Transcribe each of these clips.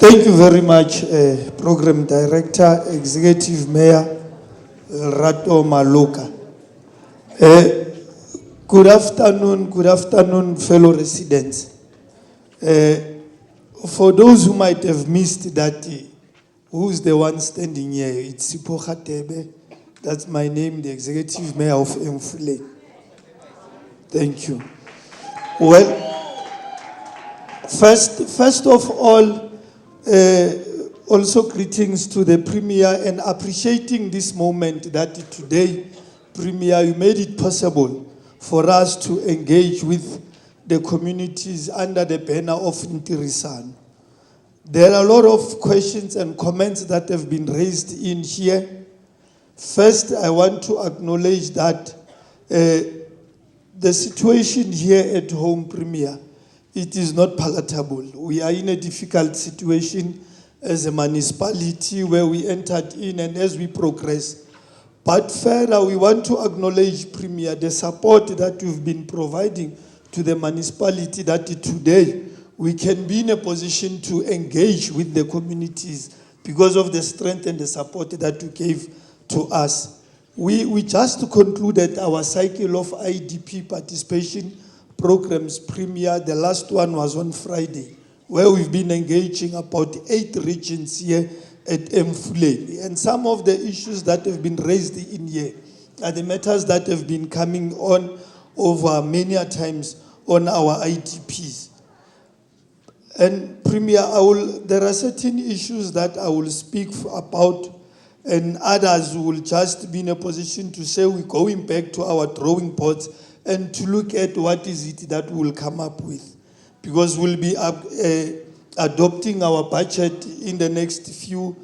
Thank you very much, Program Director, Executive Mayor Rato Maloka. Good afternoon, fellow residents. For those who might have missed that, who's the one standing here? It's Sipho Khatebe. That's my name, the Executive Mayor of Emfuleni. Thank you. Well, first of all, also greetings to the Premier and appreciating this moment that today, Premier, you made it possible for us to engage with the communities under the banner of Ntirisano. There are a lot of questions and comments that have been raised in here. First, I want to acknowledge that the situation here at home, Premier, it is not palatable. We are in a difficult situation as a municipality where we entered in and as we progress. But further, we want to acknowledge, Premier, the support that you've been providing to the municipality, that today we can be in a position to engage with the communities because of the strength and the support that you gave to us. We just concluded our cycle of IDP participation programs, Premier. The last one was on Friday, where we've been engaging about 8 regions here at Emfuleni. And some of the issues that have been raised in here are the matters that have been coming on over many times on our IDPs. And Premier, there are certain issues that I will speak about, and others will just be in a position to say we're going back to our drawing boards and to look at what is it that we'll come up with. Because we'll be adopting our budget in the next few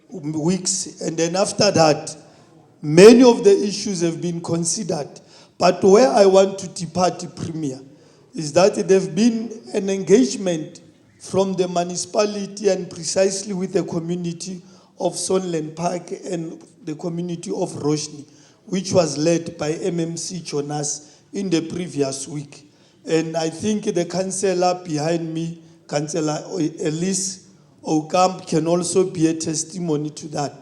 weeks, and then after that, many of the issues have been considered. But where I want to depart, Premier, is that there's been an engagement from the municipality and precisely with the community of Sonland Park and the community of Roshni, which was led by MMC Jonas in the previous week. And I think the councillor behind me, Councillor Elise Okamp, can also be a testimony to that.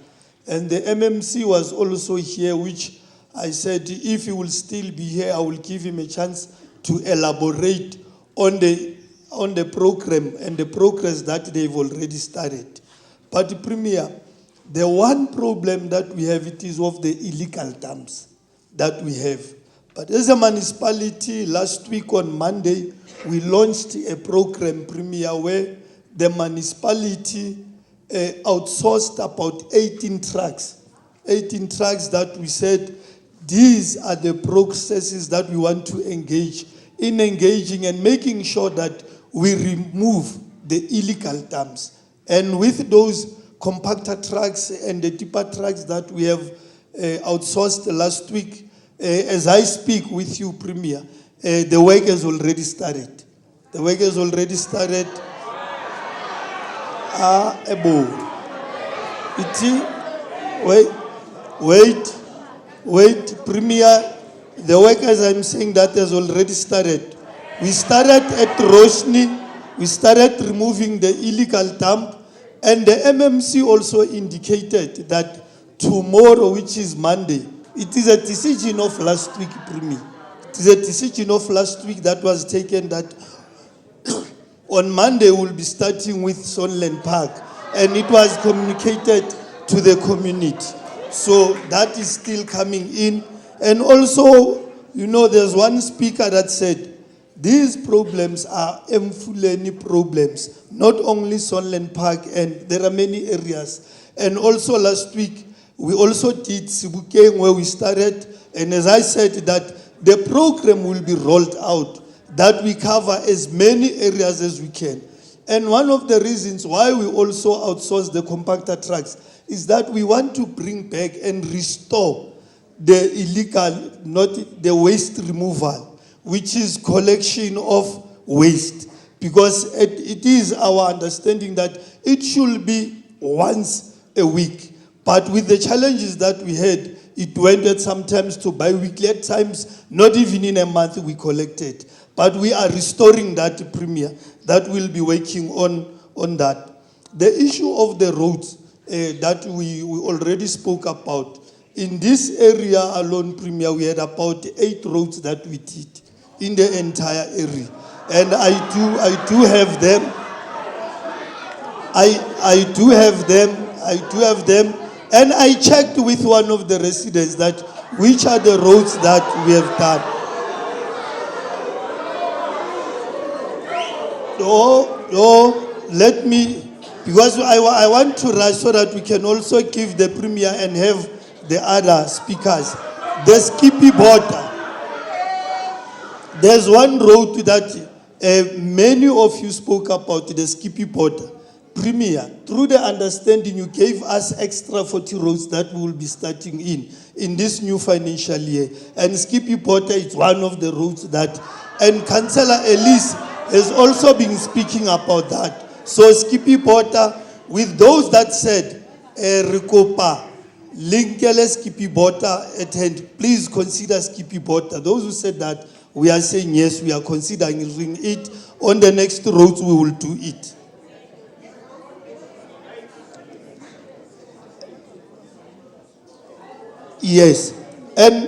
And the MMC was also here, which I said if he will still be here, I will give him a chance to elaborate on the program and the progress that they've already started. But Premier, the one problem that we have, it is of the illegal dumps that we have. But as a municipality, last week on Monday, we launched a program, Premier, where the municipality outsourced about 18 trucks. 18 trucks that we said, these are the processes that we want to engage in, engaging and making sure that we remove the illegal dumps. And with those compactor trucks and the tipper trucks that we have outsourced last week, as I speak with you, Premier, the work has already started. The work has already started. Wait, Premier, the work, as I'm saying, that has already started. We started at Roshni, we started removing the illegal dump, and the MMC also indicated that tomorrow, which is Monday, it is a decision of last week, Premier. It is a decision of last week that was taken that on Monday we'll be starting with Sonland Park, and it was communicated to the community. So that is still coming in. And also, there's one speaker that said, these problems are Emfuleni problems, not only Sonland Park, and there are many areas. And also last week, we also did Sibukeng, where we started, and as I said, that the program will be rolled out, that we cover as many areas as we can. And one of the reasons why we also outsource the compactor trucks is that we want to bring back and restore the illegal, not the waste removal, which is collection of waste. Because it is our understanding that it should be once a week. But with the challenges that we had, it went at sometimes to bi-weekly, at times not even in a month we collected. But we are restoring that, Premier, that will be working on that. The issue of the roads that we already spoke about. In this area alone, Premier, we had about 8 roads that we did in the entire area. And I do have them. I do have them. And I checked with one of the residents that which are the roads that we have done. Let me, because I want to rush so that we can also give the Premier and have the other speakers. The Skippy border. There's one road that many of you spoke about, the Skippy border. Premier, through the understanding, you gave us extra 40 roads that we will be starting in this new financial year. And Skippy border is one of the roads that, and Councillor Elise has also been speaking about that. So Skippy border, with those that said, Rikopa, Linkele Skippy border at hand, please consider Skippy border. Those who said that, we are saying yes, we are considering it. On the next roads, we will do it. Yes, and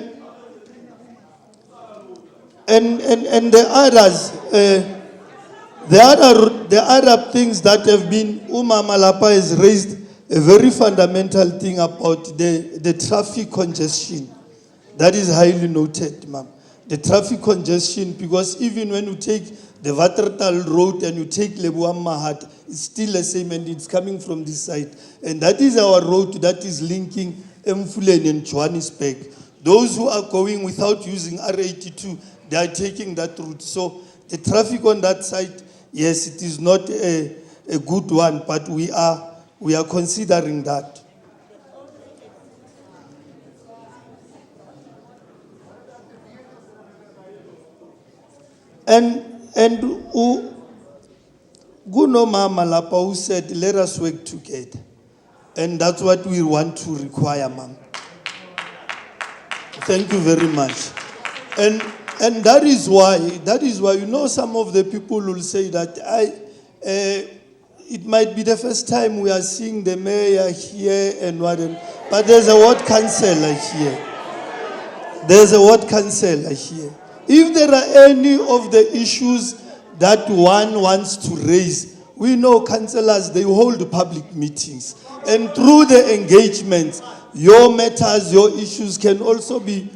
the others, the other things that have been, Malapa has raised a very fundamental thing about the traffic congestion. That is highly noted, ma'am. The traffic congestion, because even when you take the Watertal Road and you take Lebuam Mahat, it's still the same and it's coming from this side. And that is our road that is linking Emfuleni and Johannesburg. Those who are going without using R82, they are taking that route. So the traffic on that side, yes, it is not a good one, but we are considering that. And Guno Mama Lapa who said, let us work together. And that's what we want to require, ma'am. Thank you very much. And that is why, you know, some of the people will say that it might be the first time we are seeing the mayor here and whatever, but there's a ward councillor here. There's a ward councillor here. If there are any of the issues that one wants to raise, we know councillors, they hold public meetings. And through the engagement, your matters, your issues can also be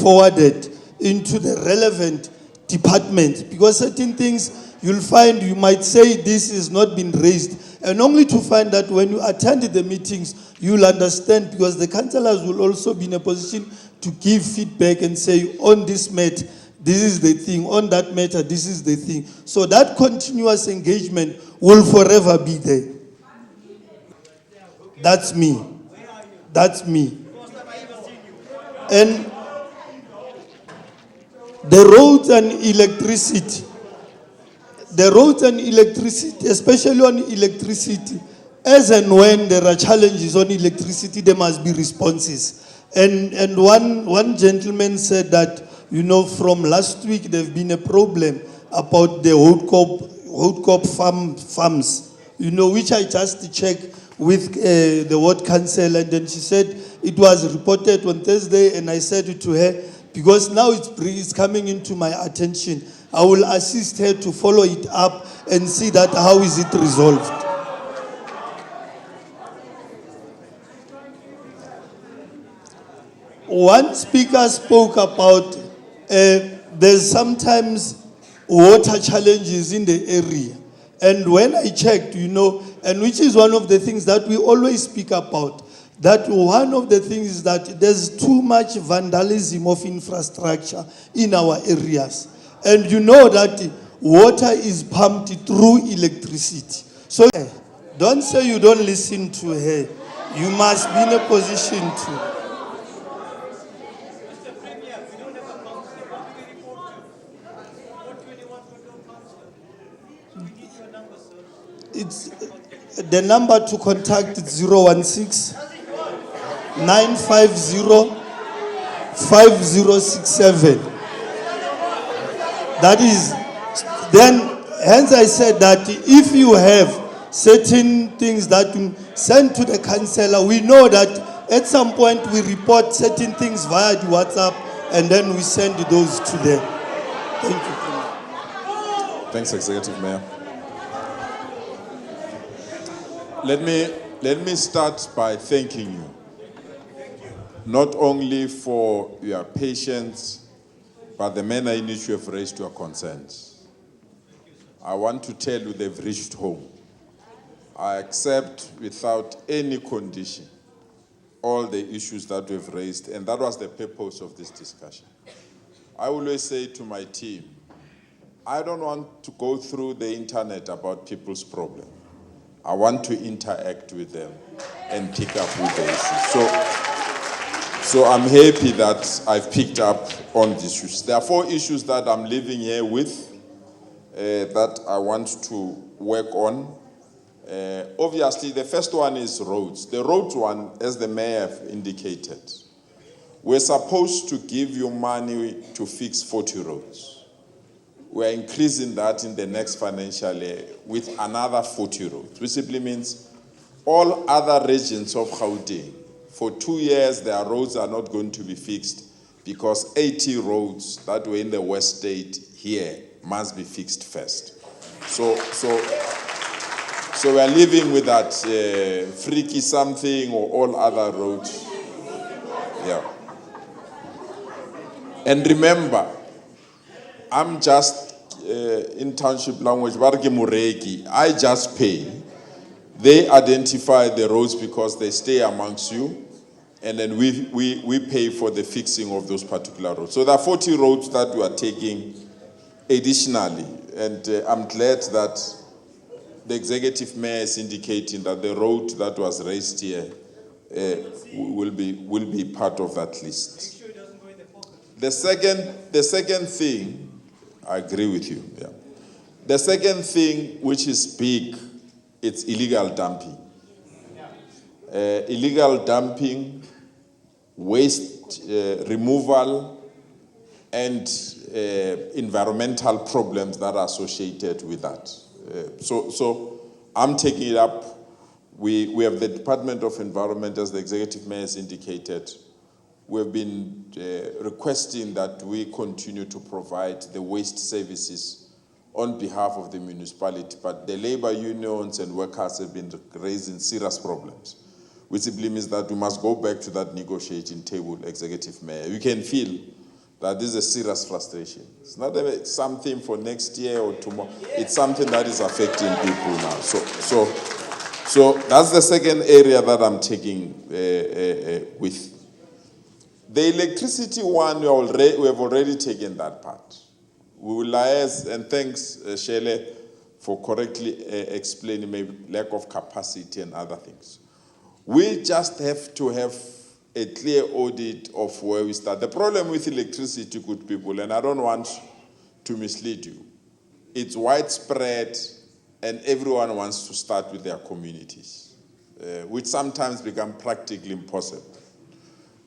forwarded into the relevant department. Because certain things you'll find, you might say this has not been raised. And only to find that when you attend the meetings, you'll understand, because the councillors will also be in a position to give feedback and say, on this matter, this is the thing. On that matter, this is the thing. So that continuous engagement will forever be there. That's me. That's me. And the roads and electricity. The roads and electricity, especially on electricity, as and when there are challenges on electricity, there must be responses. And one gentleman said that, you know, from last week, there's been a problem about the Houtcop farms, you know, which I just checked with the ward council, and then she said it was reported on Thursday, and I said to her, because now it's coming into my attention, I will assist her to follow it up and see that how is it resolved. One speaker spoke about there's sometimes water challenges in the area. And when I checked, you know, and which is one of the things that we always speak about, that one of the things is that there's too much vandalism of infrastructure in our areas. And you know that water is pumped through electricity. So don't say you don't listen to her. You must be in a position to. It's the number to contact is 016 950 5067. That is, then, hence I said that if you have certain things that we send to the councillor. We know that at some point we report certain things via the WhatsApp and then we send those to them. Thank you. Thanks, Executive Mayor. Let me start by thanking you, not only for your patience, but the manner in which you have raised your concerns. I want to tell you they've reached home. I accept without any condition all the issues that we've raised, and that was the purpose of this discussion. I always say to my team, I don't want to go through the internet about people's problems. I want to interact with them and pick up with the issues. So I'm happy that I've picked up on these issues. There are 4 issues that I'm living here with that I want to work on. Obviously, the first one is roads. The roads one, as the mayor indicated, we're supposed to give you money to fix 40 roads. We're increasing that in the next financial year with another 40 roads, which simply means all other regions of Gauteng, for 2 years, their roads are not going to be fixed because 80 roads that were in the West State here must be fixed first. So we're living with that freaky something or all other roads. Yeah. And remember, I'm just, in township language, I just pay. They identify the roads because they stay amongst you, and then we pay for the fixing of those particular roads. So there are 40 roads that we are taking additionally, and I'm glad that the executive mayor is indicating that the road that was raised here will be part of that list. The second thing, I agree with you. Yeah. The second thing, which is big, it's illegal dumping. Illegal dumping, waste removal, and environmental problems that are associated with that. So I'm taking it up. We have the Department of Environment, as the Executive Mayor has indicated. We've been requesting that we continue to provide the waste services on behalf of the municipality, but the labor unions and workers have been raising serious problems, which simply means that we must go back to that negotiating table, Executive Mayor. We can feel that this is a serious frustration. It's not something for next year or tomorrow. It's something that is affecting people now. So that's the second area that I'm taking with. The electricity one, we have already taken that part. We will liaise, and thanks, Shele, for correctly explaining maybe lack of capacity and other things. We just have to have a clear audit of where we start. The problem with electricity, good people, and I don't want to mislead you, it's widespread and everyone wants to start with their communities, which sometimes become practically impossible.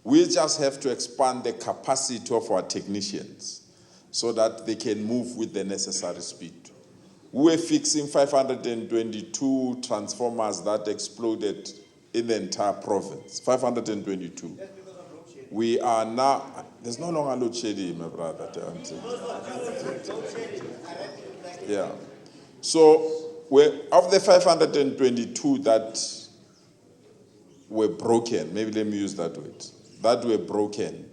We just have to expand the capacity of our technicians so that they can move with the necessary speed. We're fixing 522 transformers that exploded in the entire province, 522. We are now, there's no longer load shedding, my brother. Yeah. So of the 522 that were broken, maybe let me use that word, that were broken.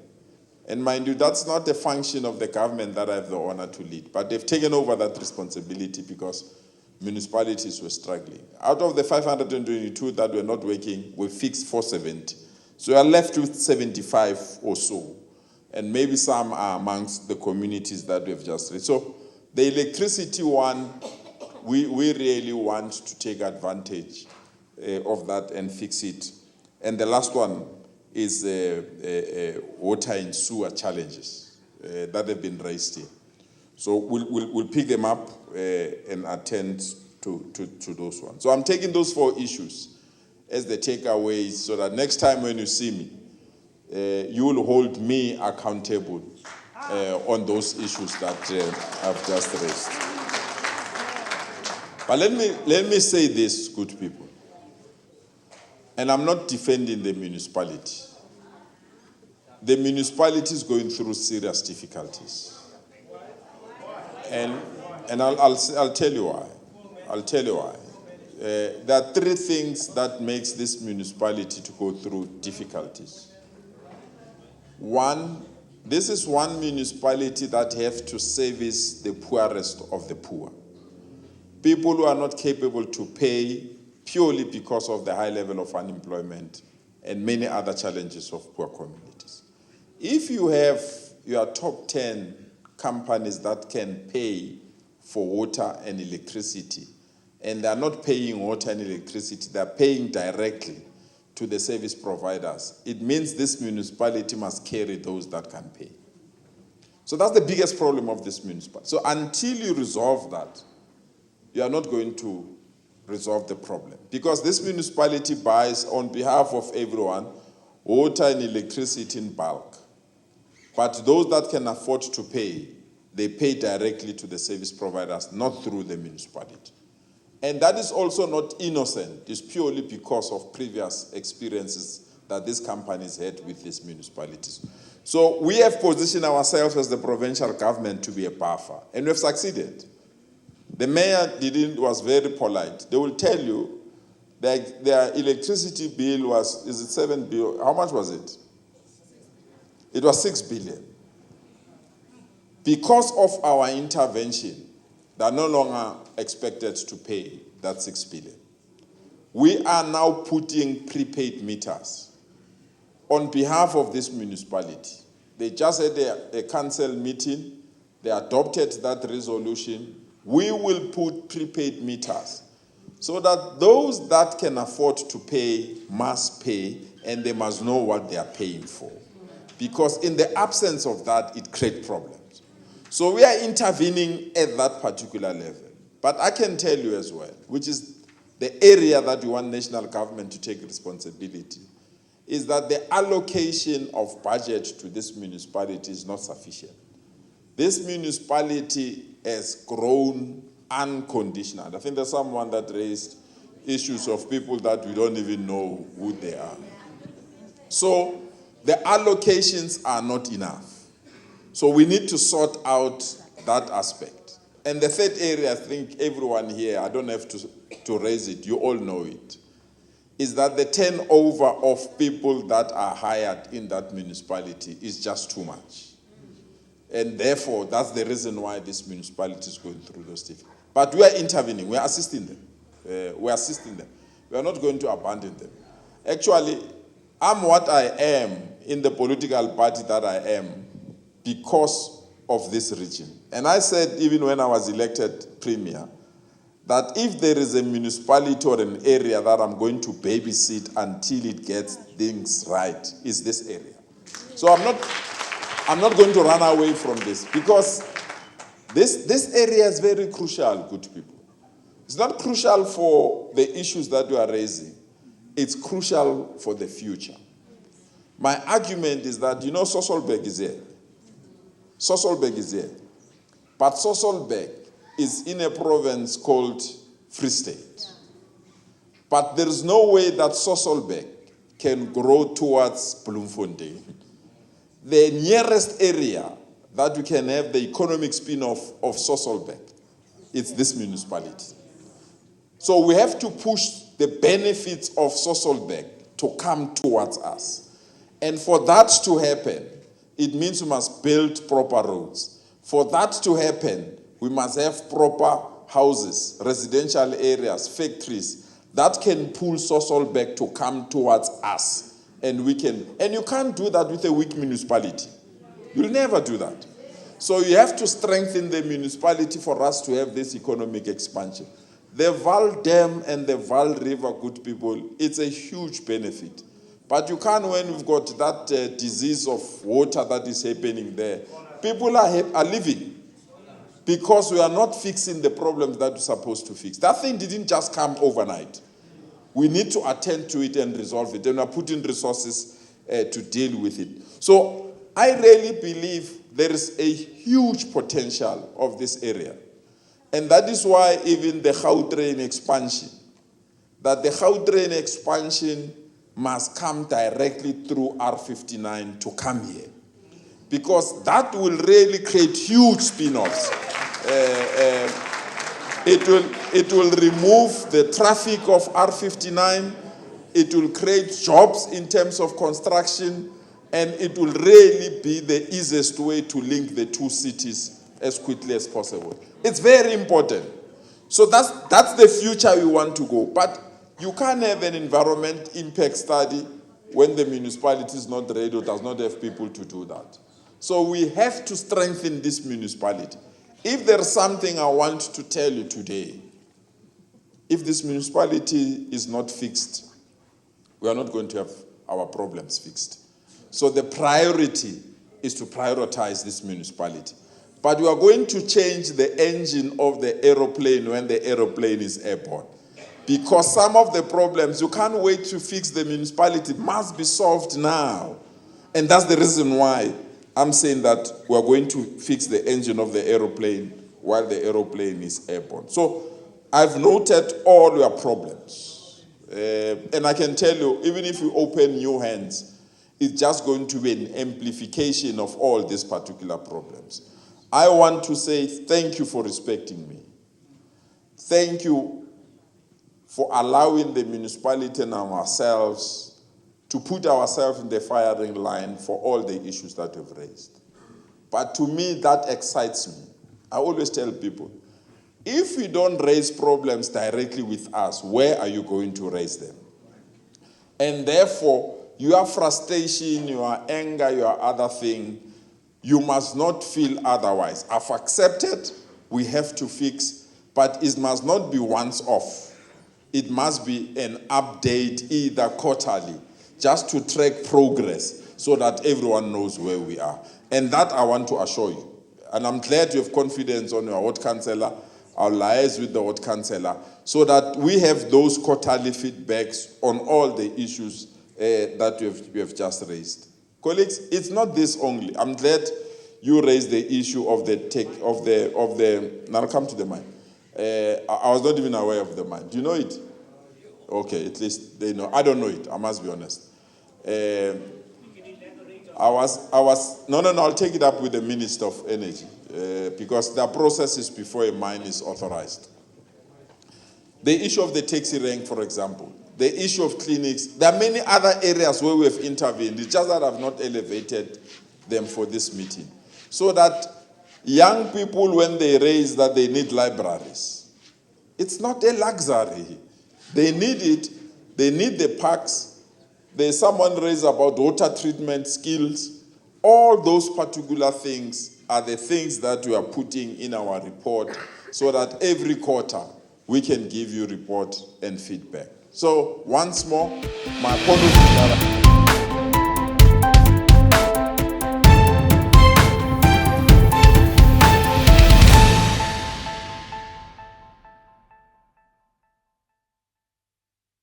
And mind you, that's not a function of the government that I have the honor to lead, but they've taken over that responsibility because municipalities were struggling. Out of the 522 that were not working, we fixed 470. So we are left with 75 or so. And maybe some are amongst the communities that we've just read. So the electricity one, we really want to take advantage of that and fix it. And the last one is water and sewer challenges that have been raised here. So we'll pick them up and attend to those ones. So I'm taking those 4 issues as the takeaways so that next time when you see me, you will hold me accountable on those issues that I've just raised. But let me say this, good people. And I'm not defending the municipality. The municipality is going through serious difficulties. And I'll tell you why. I'll tell you why. There are three things that makes this municipality to go through difficulties. One, this is one municipality that have to service the poorest of the poor. People who are not capable to pay purely because of the high level of unemployment and many other challenges of poor communities. If you have your top 10 companies that can pay for water and electricity, and they're not paying water and electricity, they're paying directly to the service providers, it means this municipality must carry those that can pay. So that's the biggest problem of this municipality. So until you resolve that, you are not going to resolve the problem. Because this municipality buys, on behalf of everyone, water and electricity in bulk. But those that can afford to pay, they pay directly to the service providers, not through the municipality. And that is also not innocent. It's purely because of previous experiences that these companies had with these municipalities. So we have positioned ourselves as the provincial government to be a buffer, and we've succeeded. The mayor was very polite. They will tell you that their electricity bill was, is it 7 billion? How much was it? It was 6 billion. Because of our intervention, they are no longer expected to pay that 6 billion. We are now putting prepaid meters on behalf of this municipality. They just had a council meeting. They adopted that resolution. We will put prepaid meters so that those that can afford to pay must pay, and they must know what they are paying for. Because in the absence of that, it creates problems. So we are intervening at that particular level. But I can tell you as well, which is the area that we want national government to take responsibility, is that the allocation of budget to this municipality is not sufficient. This municipality has grown unconditional. I think there's someone that raised issues of people that we don't even know who they are. So the allocations are not enough. So we need to sort out that aspect. And the third area, I think everyone here, I don't have to raise it, you all know it, is that the turnover of people that are hired in that municipality is just too much. And therefore, that's the reason why this municipality is going through those difficulties. But we are intervening, we are assisting them. We are assisting them. We are not going to abandon them. Actually, I'm what I am in the political party that I am because of this region. And I said, even when I was elected premier, that if there is a municipality or an area that I'm going to babysit until it gets things right, is this area. So I'm not going to run away from this, because this area is very crucial, good people. It's not crucial for the issues that you are raising. It's crucial for the future. My argument is that, Sasolburg is here. Sasolburg is here. But Sasolburg is in a province called Free State. But there is no way that Sasolburg can grow towards Bloemfontein. The nearest area that we can have the economic spin-off of Sasolburg, it's this municipality. So we have to push the benefits of Sasolburg to come towards us. And for that to happen, it means we must build proper roads. For that to happen, we must have proper houses, residential areas, factories that can pull Sasolburg to come towards us. And you can't do that with a weak municipality. You'll never do that. So you have to strengthen the municipality for us to have this economic expansion. The Val Dam and the Val River, good people, it's a huge benefit. But you can't, when we've got that disease of water that is happening there, people are living because we are not fixing the problems that we're supposed to fix. That thing didn't just come overnight. We need to attend to it and resolve it, and we're putting resources to deal with it. So I really believe there is a huge potential of this area. And that is why even the Gauteng expansion, that the Gauteng expansion must come directly through R59 to come here. Because that will really create huge spin-offs. It will remove the traffic of R59, it will create jobs in terms of construction, and it will really be the easiest way to link the two cities as quickly as possible. It's very important. So that's the future we want to go. But you can't have an environment impact study when the municipality is not ready or does not have people to do that. So we have to strengthen this municipality. If there's something I want to tell you today, if this municipality is not fixed, we are not going to have our problems fixed. So the priority is to prioritize this municipality. But we are going to change the engine of the aeroplane when the aeroplane is airborne. Because some of the problems, you can't wait to fix the municipality, must be solved now. And that's the reason why I'm saying that we're going to fix the engine of the aeroplane while the aeroplane is airborne. So I've noted all your problems. And I can tell you, even if you open new hands, it's just going to be an amplification of all these particular problems. I want to say thank you for respecting me. Thank you for allowing the municipality and ourselves to put ourselves in the firing line for all the issues that we've raised. But to me, that excites me. I always tell people, if you don't raise problems directly with us, where are you going to raise them? And therefore, your frustration, your anger, your other thing, you must not feel otherwise. I've accepted, we have to fix, but it must not be once off. It must be an update either quarterly, just to track progress so that everyone knows where we are. And that I want to assure you. And I'm glad you have confidence on your ward councillor. I'll liaise with the ward councillor so that we have those quarterly feedbacks on all the issues that we have just raised. Colleagues, it's not this only. I'm glad you raised the issue of now I'll come to the mine. I was not even aware of the mine. Do you know it? Okay, at least they know. I don't know it, I must be honest. I'll take it up with the Minister of Energy because the process is before a mine is authorized. The issue of the taxi rank, for example, the issue of clinics, there are many other areas where we have intervened. It's just that I've not elevated them for this meeting. So that young people, when they raise that they need libraries, it's not a luxury. They need it. They need the parks. There's someone raised about water treatment skills. All those particular things are the things that we are putting in our report so that every quarter we can give you report and feedback. So once more, my apologies.